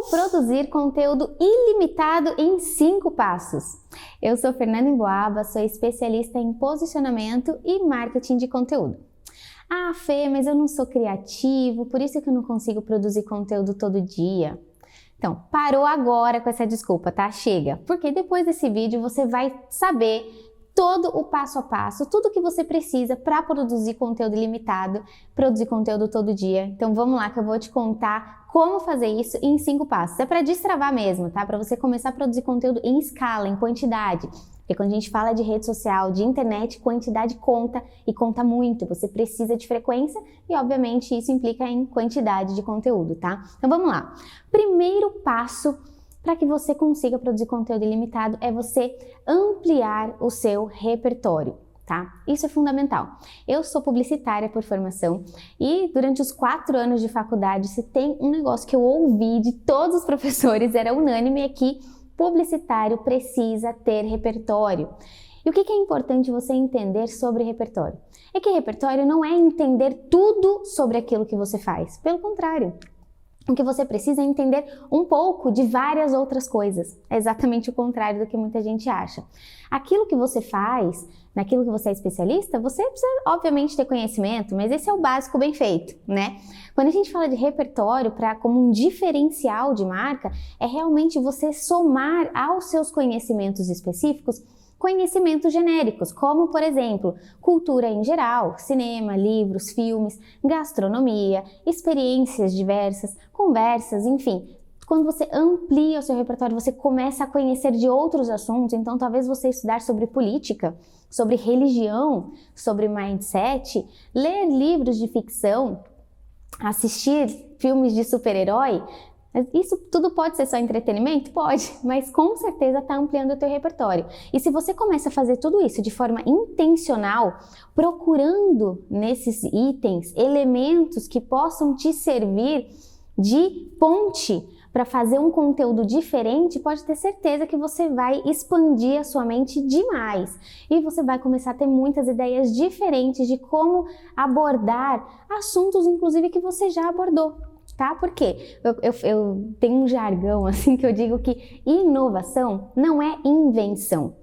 Como produzir conteúdo ilimitado em 5 passos. Eu sou Fernanda Emboaba, sou especialista em posicionamento e marketing de conteúdo. Ah, Fê, mas eu não sou criativo, por isso que eu não consigo produzir conteúdo todo dia. Então, parou agora com essa desculpa, tá? Chega, porque depois desse vídeo você vai saber todo o passo a passo, tudo que você precisa para produzir conteúdo ilimitado, produzir conteúdo todo dia. Então vamos lá que eu vou te contar como fazer isso em 5 passos. É para destravar mesmo, tá? Para você começar a produzir conteúdo em escala, em quantidade. Porque quando a gente fala de rede social, de internet, quantidade conta e conta muito. Você precisa de frequência e, obviamente, isso implica em quantidade de conteúdo, tá? Então vamos lá. Primeiro passo para que você consiga produzir conteúdo ilimitado é você ampliar o seu repertório, tá? Isso é fundamental. Eu sou publicitária por formação e durante os 4 anos de faculdade, se tem um negócio que eu ouvi de todos os professores, era unânime, é que publicitário precisa ter repertório. E o que é importante você entender sobre repertório? É que repertório não é entender tudo sobre aquilo que você faz, pelo contrário. O que você precisa é entender um pouco de várias outras coisas. É exatamente o contrário do que muita gente acha. Aquilo que você faz, naquilo que você é especialista, você precisa obviamente ter conhecimento, mas esse é o básico bem feito, né? Quando a gente fala de repertório como um diferencial de marca, é realmente você somar aos seus conhecimentos específicos conhecimentos genéricos, como, por exemplo, cultura em geral, cinema, livros, filmes, gastronomia, experiências diversas, conversas, enfim. Quando você amplia o seu repertório, você começa a conhecer de outros assuntos, então talvez você estudar sobre política, sobre religião, sobre mindset, ler livros de ficção, assistir filmes de super-herói. Isso tudo pode ser só entretenimento? Pode, mas com certeza está ampliando o teu repertório. E se você começa a fazer tudo isso de forma intencional, procurando nesses itens, elementos que possam te servir de ponte para fazer um conteúdo diferente, pode ter certeza que você vai expandir a sua mente demais. E você vai começar a ter muitas ideias diferentes de como abordar assuntos, inclusive, que você já abordou. Tá? Porque eu tenho um jargão assim que eu digo que inovação não é invenção.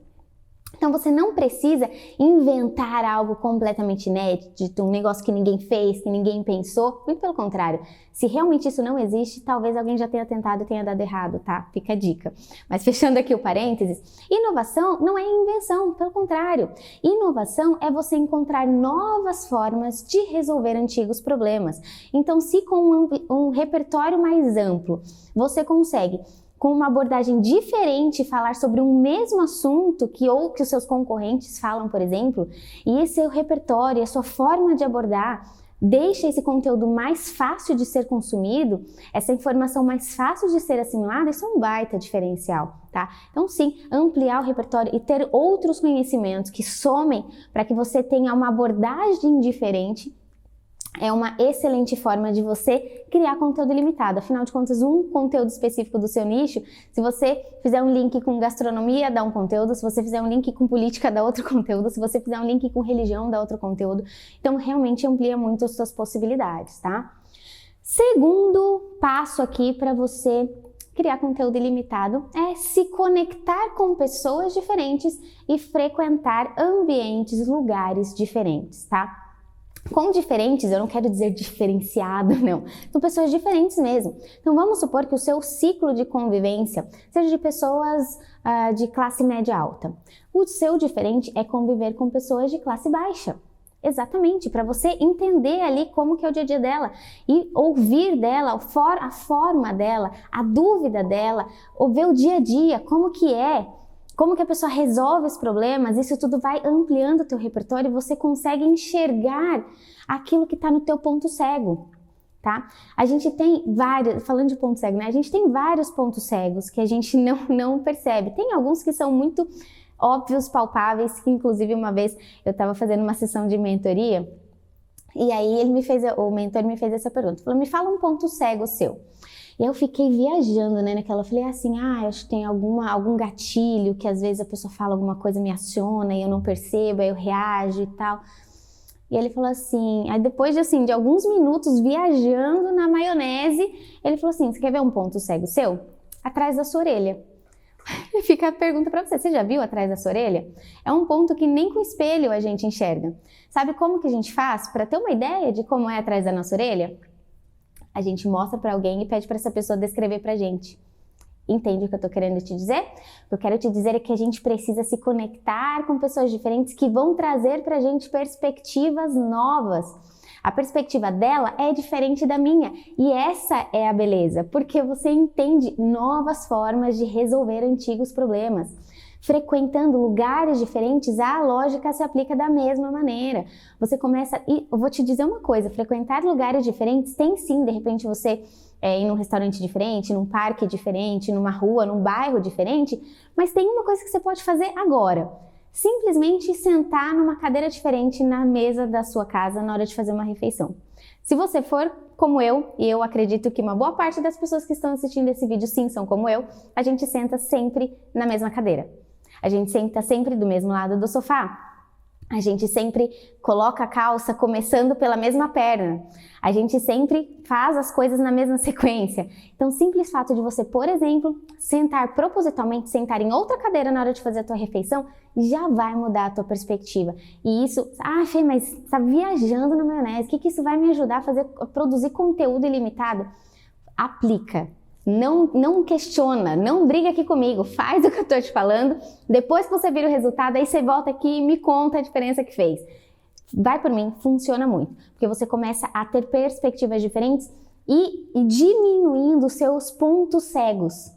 Então você não precisa inventar algo completamente inédito, um negócio que ninguém fez, que ninguém pensou. Muito pelo contrário, se realmente isso não existe, talvez alguém já tenha tentado e tenha dado errado, tá? Fica a dica. Mas fechando aqui o parênteses, inovação não é invenção, pelo contrário. Inovação é você encontrar novas formas de resolver antigos problemas. Então, se com um repertório mais amplo, você consegue com uma abordagem diferente, falar sobre um mesmo assunto que os seus concorrentes falam, por exemplo, e esse seu repertório, a sua forma de abordar, deixa esse conteúdo mais fácil de ser consumido, essa informação mais fácil de ser assimilada, isso é um baita diferencial, tá? Então sim, ampliar o repertório e ter outros conhecimentos que somem para que você tenha uma abordagem diferente, é uma excelente forma de você criar conteúdo ilimitado. Afinal de contas, um conteúdo específico do seu nicho, se você fizer um link com gastronomia, dá um conteúdo. Se você fizer um link com política, dá outro conteúdo. Se você fizer um link com religião, dá outro conteúdo. Então, realmente amplia muito as suas possibilidades, tá? Segundo passo aqui para você criar conteúdo ilimitado é se conectar com pessoas diferentes e frequentar ambientes, lugares diferentes, tá? Com diferentes, eu não quero dizer diferenciado, não. São pessoas diferentes mesmo. Então vamos supor que o seu ciclo de convivência seja de pessoas de classe média alta. O seu diferente é conviver com pessoas de classe baixa. Exatamente, para você entender ali como que é o dia a dia dela e ouvir dela, a forma dela, a dúvida dela, ou ver o dia a dia, como que é. Como que a pessoa resolve os problemas, isso tudo vai ampliando o teu repertório e você consegue enxergar aquilo que está no teu ponto cego, tá? A gente tem vários, falando de ponto cego, né? A gente tem vários pontos cegos que a gente não percebe. Tem alguns que são muito óbvios, palpáveis, que inclusive uma vez eu estava fazendo uma sessão de mentoria e aí o mentor me fez essa pergunta, falou, me fala um ponto cego seu. E eu fiquei viajando, né, naquela, eu falei assim, acho que tem algum gatilho que às vezes a pessoa fala alguma coisa, me aciona e eu não percebo, aí eu reajo e tal. E ele falou assim, aí depois de alguns minutos viajando na maionese, ele falou assim, você quer ver um ponto cego seu? Atrás da sua orelha. E fica a pergunta pra você já viu atrás da sua orelha? É um ponto que nem com o espelho a gente enxerga. Sabe como que a gente faz para ter uma ideia de como é atrás da nossa orelha? A gente mostra para alguém e pede para essa pessoa descrever pra gente. Entende o que eu tô querendo te dizer? O que eu quero te dizer é que a gente precisa se conectar com pessoas diferentes que vão trazer pra gente perspectivas novas. A perspectiva dela é diferente da minha e essa é a beleza, porque você entende novas formas de resolver antigos problemas. Frequentando lugares diferentes, a lógica se aplica da mesma maneira. Você começa, e eu vou te dizer uma coisa, frequentar lugares diferentes tem sim, de repente você ir num restaurante diferente, num parque diferente, numa rua, num bairro diferente, mas tem uma coisa que você pode fazer agora. Simplesmente sentar numa cadeira diferente na mesa da sua casa na hora de fazer uma refeição. Se você for como eu, e eu acredito que uma boa parte das pessoas que estão assistindo esse vídeo sim são como eu, a gente senta sempre na mesma cadeira. A gente senta sempre do mesmo lado do sofá. A gente sempre coloca a calça começando pela mesma perna. A gente sempre faz as coisas na mesma sequência. Então, o simples fato de você, por exemplo, propositalmente sentar em outra cadeira na hora de fazer a tua refeição, já vai mudar a tua perspectiva. E isso, Fê, mas tá viajando na maionese, o que isso vai me ajudar a produzir conteúdo ilimitado? Aplica. Não questiona, não briga aqui comigo, faz o que eu tô te falando, depois que você vira o resultado, aí você volta aqui e me conta a diferença que fez. Vai por mim, funciona muito, porque você começa a ter perspectivas diferentes e diminuindo seus pontos cegos.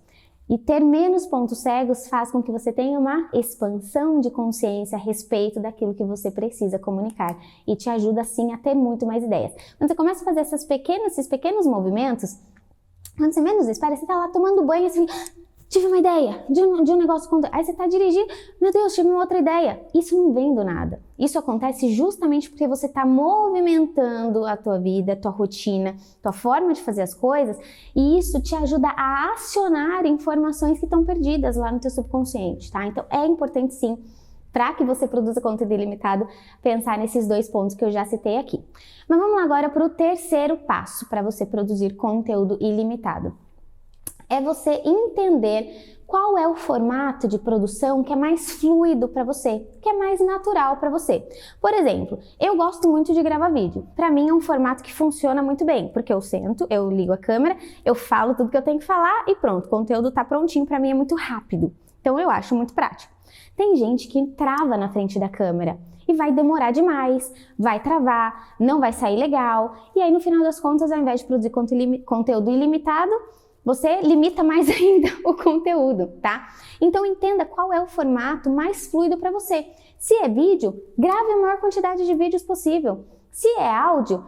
E ter menos pontos cegos faz com que você tenha uma expansão de consciência a respeito daquilo que você precisa comunicar e te ajuda sim a ter muito mais ideias. Quando você começa a fazer esses pequenos movimentos, quando você menos espera, você tá lá tomando banho assim, tive uma ideia de um negócio, aí você tá dirigindo, meu Deus, tive uma outra ideia. Isso não vem do nada. Isso acontece justamente porque você tá movimentando a tua vida, a tua rotina, tua forma de fazer as coisas, e isso te ajuda a acionar informações que estão perdidas lá no teu subconsciente, tá? Então é importante sim, para que você produza conteúdo ilimitado, pensar nesses dois pontos que eu já citei aqui. Mas vamos lá agora para o terceiro passo para você produzir conteúdo ilimitado. É você entender qual é o formato de produção que é mais fluido para você, que é mais natural para você. Por exemplo, eu gosto muito de gravar vídeo. Para mim é um formato que funciona muito bem, porque eu sento, eu ligo a câmera, eu falo tudo que eu tenho que falar e pronto, o conteúdo tá prontinho, para mim é muito rápido. Então eu acho muito prático. Tem gente que trava na frente da câmera e vai demorar demais, vai travar, não vai sair legal. E aí, no final das contas, ao invés de produzir conteúdo ilimitado, você limita mais ainda o conteúdo, tá? Então, entenda qual é o formato mais fluido para você. Se é vídeo, grave a maior quantidade de vídeos possível. Se é áudio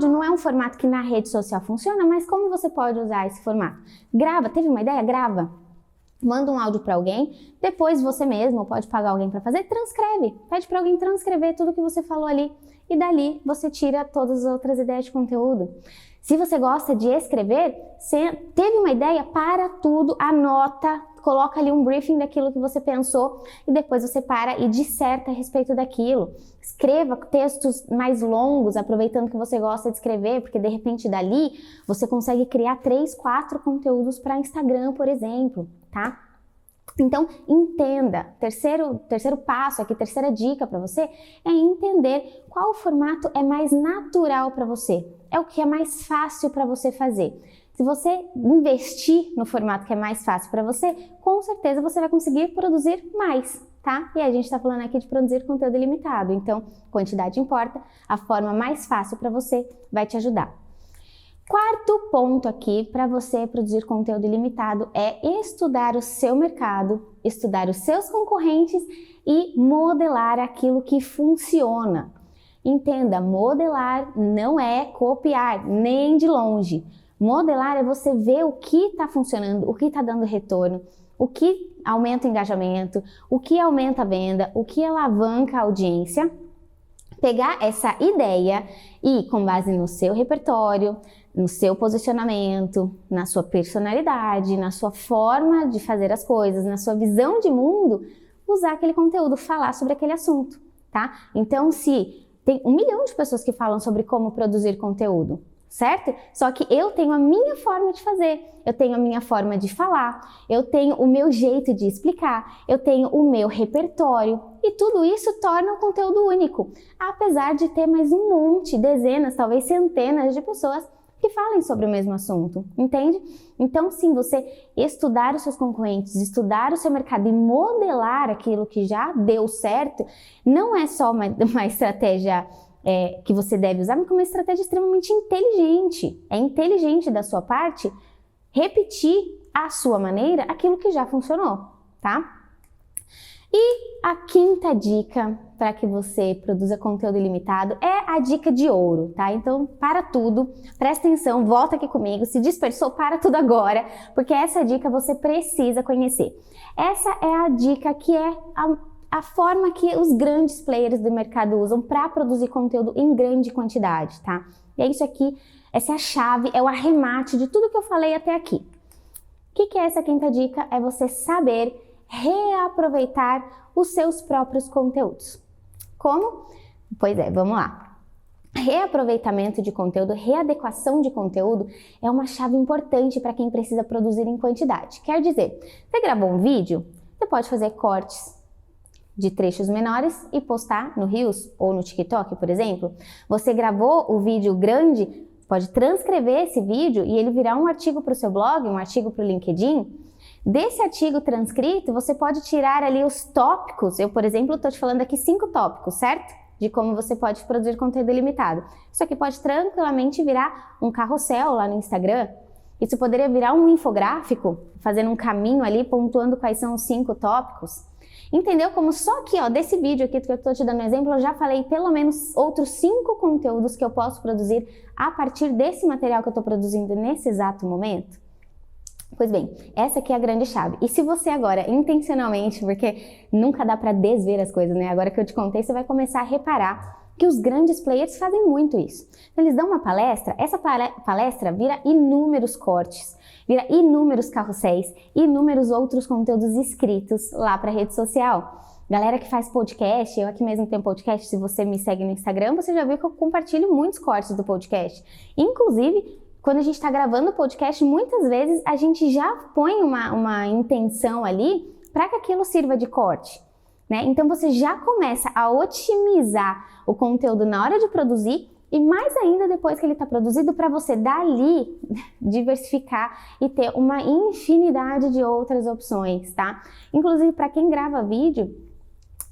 não é um formato que na rede social funciona, mas como você pode usar esse formato? Grava, teve uma ideia? Grava. Manda um áudio para alguém, depois você mesmo pode pagar alguém para fazer, transcreve, pede para alguém transcrever tudo que você falou ali e dali você tira todas as outras ideias de conteúdo. Se você gosta de escrever, teve uma ideia, para tudo, anota, coloca ali um briefing daquilo que você pensou e depois você para e disserta a respeito daquilo. Escreva textos mais longos, aproveitando que você gosta de escrever, porque de repente dali você consegue criar 3, 4 conteúdos para Instagram, por exemplo, tá? Então, entenda, terceiro passo aqui, terceira dica para você é entender qual formato é mais natural para você, é o que é mais fácil para você fazer. Se você investir no formato que é mais fácil para você, com certeza você vai conseguir produzir mais, tá? E a gente está falando aqui de produzir conteúdo ilimitado, então quantidade importa, a forma mais fácil para você vai te ajudar. Quarto ponto aqui para você produzir conteúdo ilimitado é estudar o seu mercado, estudar os seus concorrentes e modelar aquilo que funciona. Entenda, modelar não é copiar, nem de longe. Modelar é você ver o que está funcionando, o que está dando retorno, o que aumenta o engajamento, o que aumenta a venda, o que alavanca a audiência. Pegar essa ideia e, com base no seu repertório, no seu posicionamento, na sua personalidade, na sua forma de fazer as coisas, na sua visão de mundo, usar aquele conteúdo, falar sobre aquele assunto, tá? Então, se Tem 1 milhão de pessoas que falam sobre como produzir conteúdo, certo? Só que eu tenho a minha forma de fazer, eu tenho a minha forma de falar, eu tenho o meu jeito de explicar, eu tenho o meu repertório e tudo isso torna o conteúdo único, apesar de ter mais um monte, dezenas, talvez centenas de pessoas que falem sobre o mesmo assunto, entende? Então, sim, você estudar os seus concorrentes, estudar o seu mercado e modelar aquilo que já deu certo, não é só uma estratégia que você deve usar, mas como uma estratégia extremamente inteligente. É inteligente da sua parte repetir à sua maneira aquilo que já funcionou, tá? E a quinta dica para que você produza conteúdo ilimitado é a dica de ouro, tá? Então, para tudo, presta atenção, volta aqui comigo, se dispersou, para tudo agora, porque essa dica você precisa conhecer. Essa é a dica que é a forma que os grandes players do mercado usam para produzir conteúdo em grande quantidade, tá? E é isso aqui, essa é a chave, é o arremate de tudo que eu falei até aqui. O que é essa quinta dica? É você saber reaproveitar os seus próprios conteúdos. Como? Pois é, vamos lá. Reaproveitamento de conteúdo, readequação de conteúdo é uma chave importante para quem precisa produzir em quantidade. Quer dizer, você gravou um vídeo, você pode fazer cortes de trechos menores e postar no Reels ou no TikTok, por exemplo. Você gravou o vídeo grande, pode transcrever esse vídeo e ele virar um artigo para o seu blog, um artigo para o LinkedIn. Desse artigo transcrito, você pode tirar ali os tópicos. Eu, por exemplo, estou te falando aqui 5 tópicos, certo? De como você pode produzir conteúdo ilimitado. Isso aqui pode tranquilamente virar um carrossel lá no Instagram. Isso poderia virar um infográfico, fazendo um caminho ali, pontuando quais são os 5 tópicos. Entendeu? Como só aqui, ó, desse vídeo aqui que eu estou te dando um exemplo, eu já falei pelo menos outros 5 conteúdos que eu posso produzir a partir desse material que eu estou produzindo nesse exato momento. Pois bem, essa aqui é a grande chave. E se você agora, intencionalmente, porque nunca dá para desver as coisas, né? Agora que eu te contei, você vai começar a reparar que os grandes players fazem muito isso. Então, eles dão uma palestra, essa palestra vira inúmeros cortes, vira inúmeros carrosséis, inúmeros outros conteúdos escritos lá para a rede social. Galera que faz podcast, eu aqui mesmo tenho podcast, se você me segue no Instagram, você já viu que eu compartilho muitos cortes do podcast. Inclusive, quando a gente está gravando o podcast, muitas vezes a gente já põe uma intenção ali para que aquilo sirva de corte, né? Então você já começa a otimizar o conteúdo na hora de produzir e mais ainda depois que ele está produzido para você dali diversificar e ter uma infinidade de outras opções, tá? Inclusive para quem grava vídeo,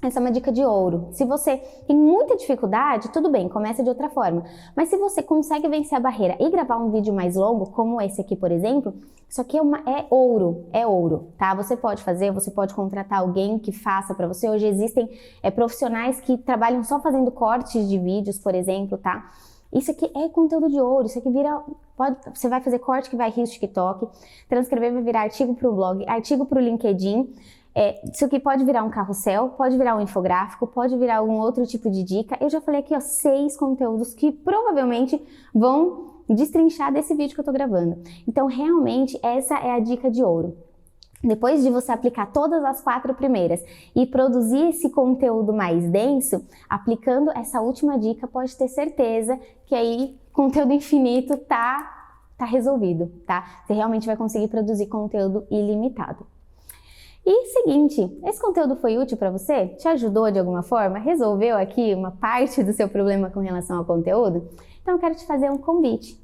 essa é uma dica de ouro. Se você tem muita dificuldade, tudo bem, começa de outra forma. Mas se você consegue vencer a barreira e gravar um vídeo mais longo, como esse aqui, por exemplo, isso aqui é ouro, tá? Você pode fazer, você pode contratar alguém que faça para você. Hoje existem profissionais que trabalham só fazendo cortes de vídeos, por exemplo, tá? Isso aqui é conteúdo de ouro, isso aqui você vai fazer corte que vai rir o TikTok, transcrever vai virar artigo para o blog, artigo para o LinkedIn. Isso aqui pode virar um carrossel, pode virar um infográfico, pode virar algum outro tipo de dica. Eu já falei aqui, ó, 6 conteúdos que provavelmente vão destrinchar desse vídeo que eu tô gravando. Então, realmente, essa é a dica de ouro. Depois de você aplicar todas as 4 primeiras e produzir esse conteúdo mais denso, aplicando essa última dica, pode ter certeza que aí conteúdo infinito tá resolvido, tá? Você realmente vai conseguir produzir conteúdo ilimitado. E seguinte, esse conteúdo foi útil para você? Te ajudou de alguma forma? Resolveu aqui uma parte do seu problema com relação ao conteúdo? Então eu quero te fazer um convite.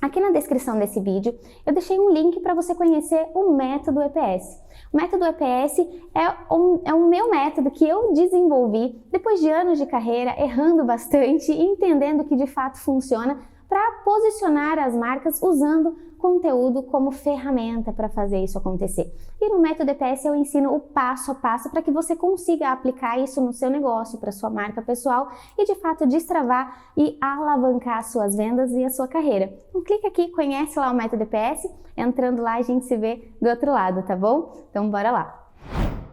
Aqui na descrição desse vídeo eu deixei um link para você conhecer o método EPS. O método EPS é um meu método que eu desenvolvi depois de anos de carreira, errando bastante e entendendo que de fato funciona para posicionar as marcas usando conteúdo como ferramenta para fazer isso acontecer. E no método EPS eu ensino o passo a passo para que você consiga aplicar isso no seu negócio, para sua marca pessoal e de fato destravar e alavancar suas vendas e a sua carreira. Então clica aqui, conhece lá o método EPS, entrando lá a gente se vê do outro lado, tá bom? Então bora lá!